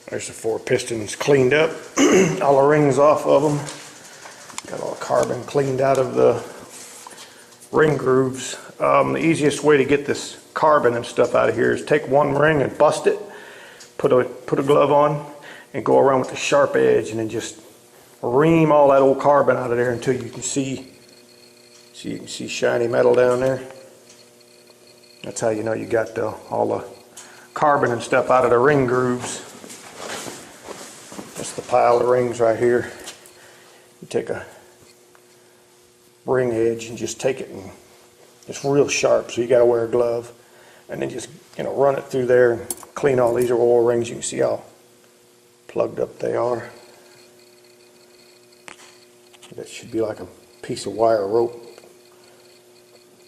There's the 4 pistons cleaned up, all the rings off of them. Got all the carbon cleaned out of the ring grooves. The easiest way to get this carbon and stuff out of here is take one ring and bust it, put a glove on, and go around with the sharp edge, and then just ream all that old carbon out of there until you can see shiny metal down there. That's how you know you got all the carbon and stuff out of the ring grooves. That's the pile of rings right here. You take a ring edge and just take it, and it's real sharp, so you got to wear a glove, and then just run it through there and clean all these oil rings. You can see how plugged up they are. That should be like a piece of wire rope.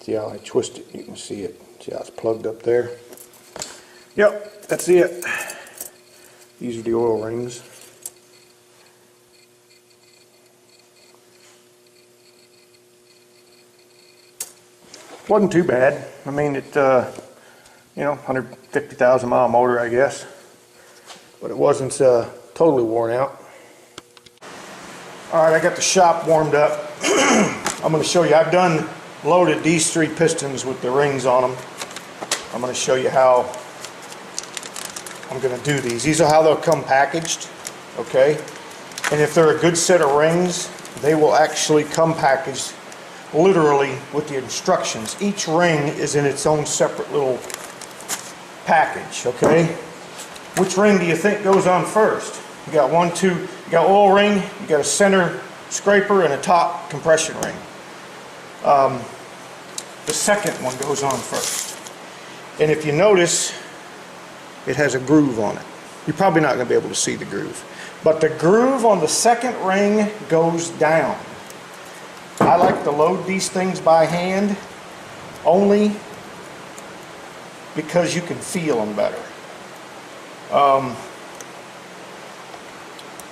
See how I twist it? You can see it. See how it's plugged up there? Yep, that's it. These are the oil rings. Wasn't too bad. I mean, it, 150,000 mile motor, I guess. But it wasn't totally worn out. All right, I got the shop warmed up. I'm going to show you. I've loaded these 3 pistons with the rings on them. I'm going to show you how I'm going to do these. These are how they'll come packaged, okay? And if they're a good set of rings, they will actually come packaged literally with the instructions. Each ring is in its own separate little package, okay? Which ring do you think goes on first? You got you got oil ring, you got a center scraper, and a top compression ring. The second one goes on first. And if you notice, it has a groove on it. You're probably not going to be able to see the groove. But the groove on the second ring goes down. I like to load these things by hand only because you can feel them better.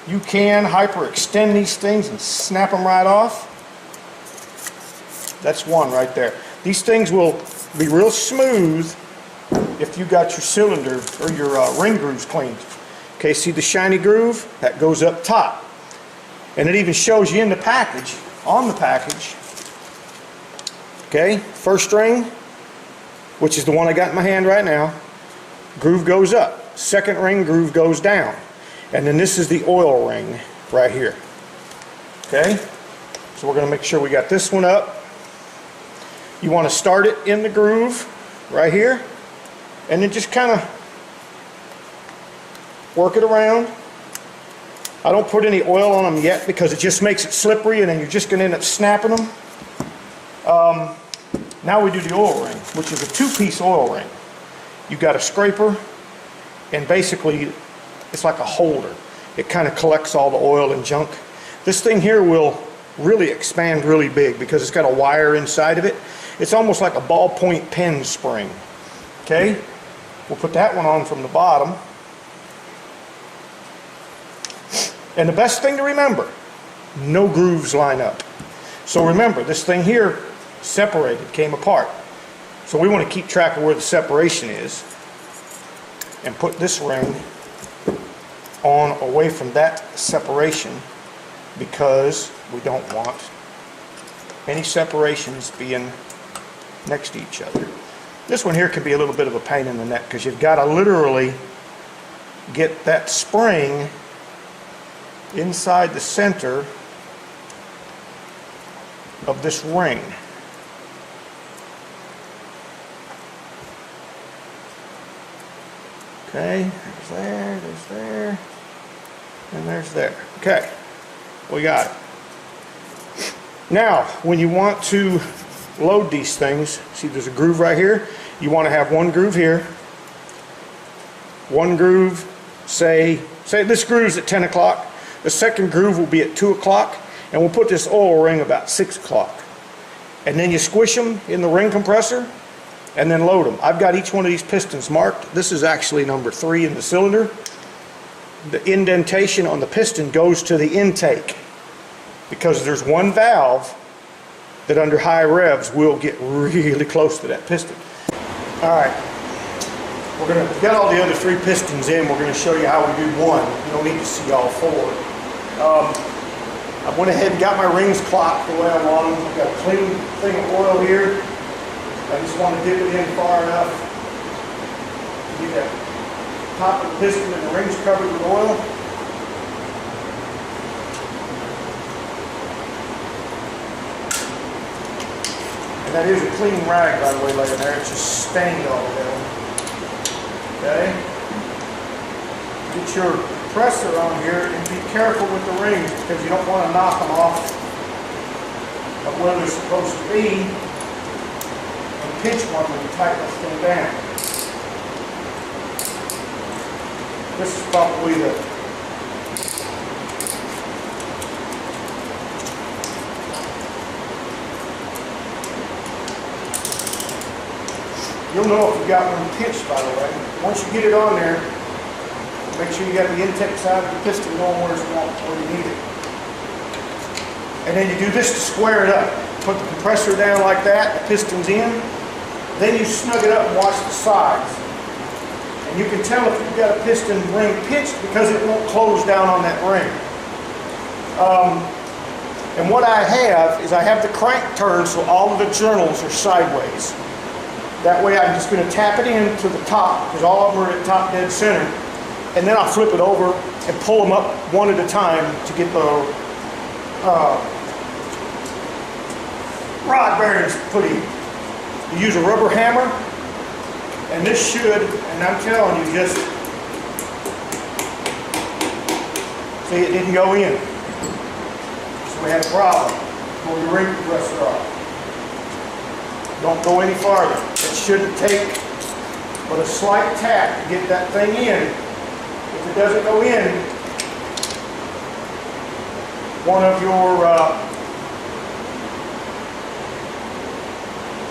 You can hyperextend these things and snap them right off. That's one right there. These things will be real smooth if you got your cylinder or your ring grooves cleaned. Okay, see the shiny groove? That goes up top. And it even shows you in the package, on the package. Okay, first ring, which is the one I got in my hand right now, groove goes up. Second ring, groove goes down. And then this is the oil ring right here. Okay, so we're going to make sure we got this one up. You want to start it in the groove right here, and then just kind of work it around. I don't put any oil on them yet because it just makes it slippery, and then you're just going to end up snapping them. Now we do the oil ring, which is a 2-piece oil ring. You've got a scraper, and basically it's like a holder. It kind of collects all the oil and junk. This thing here will really expand really big because it's got a wire inside of it. It's almost like a ballpoint pen spring. Okay, we'll put that one on from the bottom. And the best thing to remember, no grooves line up. So remember, this thing here separated, came apart. So we want to keep track of where the separation is and put this ring on away from that separation because we don't want any separations being next to each other. This one here can be a little bit of a pain in the neck because you've got to literally get that spring inside the center of this ring. Okay, there's there, and there's there. Okay, we got it. Now, when you want to load these things, see there's a groove right here. You want to have one groove here, one groove, say this groove's at 10 o'clock. The second groove will be at 2 o'clock, and we'll put this oil ring about 6 o'clock. And then you squish them in the ring compressor and then load them. I've got each one of these pistons marked. This is actually number 3 in the cylinder. The indentation on the piston goes to the intake because there's one valve that under high revs will get really close to that piston. All right, We're going to get all the other 3 pistons in. We're going to show you how we do one. You don't need to see all 4. I went ahead and got my rings clocked the way I want them. I've got a clean thing of oil here. I just want to dip it in far enough to get that top of the piston and the rings covered with oil. And that is a clean rag, by the way, laying there. It's just stained all down. Okay? Get your compressor on here and be careful with the rings because you don't want to knock them off of where they're supposed to be and pinch one when you tighten this thing down. This is probably the you'll know if you got one pinched, by the way. Once you get it on there, make sure you got the intake side of the piston going where you need it. And then you do this to square it up. Put the compressor down like that, the piston's in. Then you snug it up and watch the sides. And you can tell if you've got a piston ring pinched because it won't close down on that ring. And what I have is I have the crank turned so all of the journals are sideways. That way I'm just going to tap it in to the top because all of them are at top dead center. And then I'll flip it over and pull them up one at a time to get the rod bearings put in. You use a rubber hammer, and this should, and I'm telling you, just see it didn't go in. So we had a problem. Pull your ring compressor off. Don't go any farther. It shouldn't take but a slight tap to get that thing in. If it doesn't go in, one of your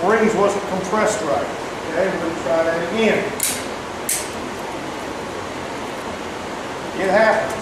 rings wasn't compressed right. Okay, we're going to try that again. It happens.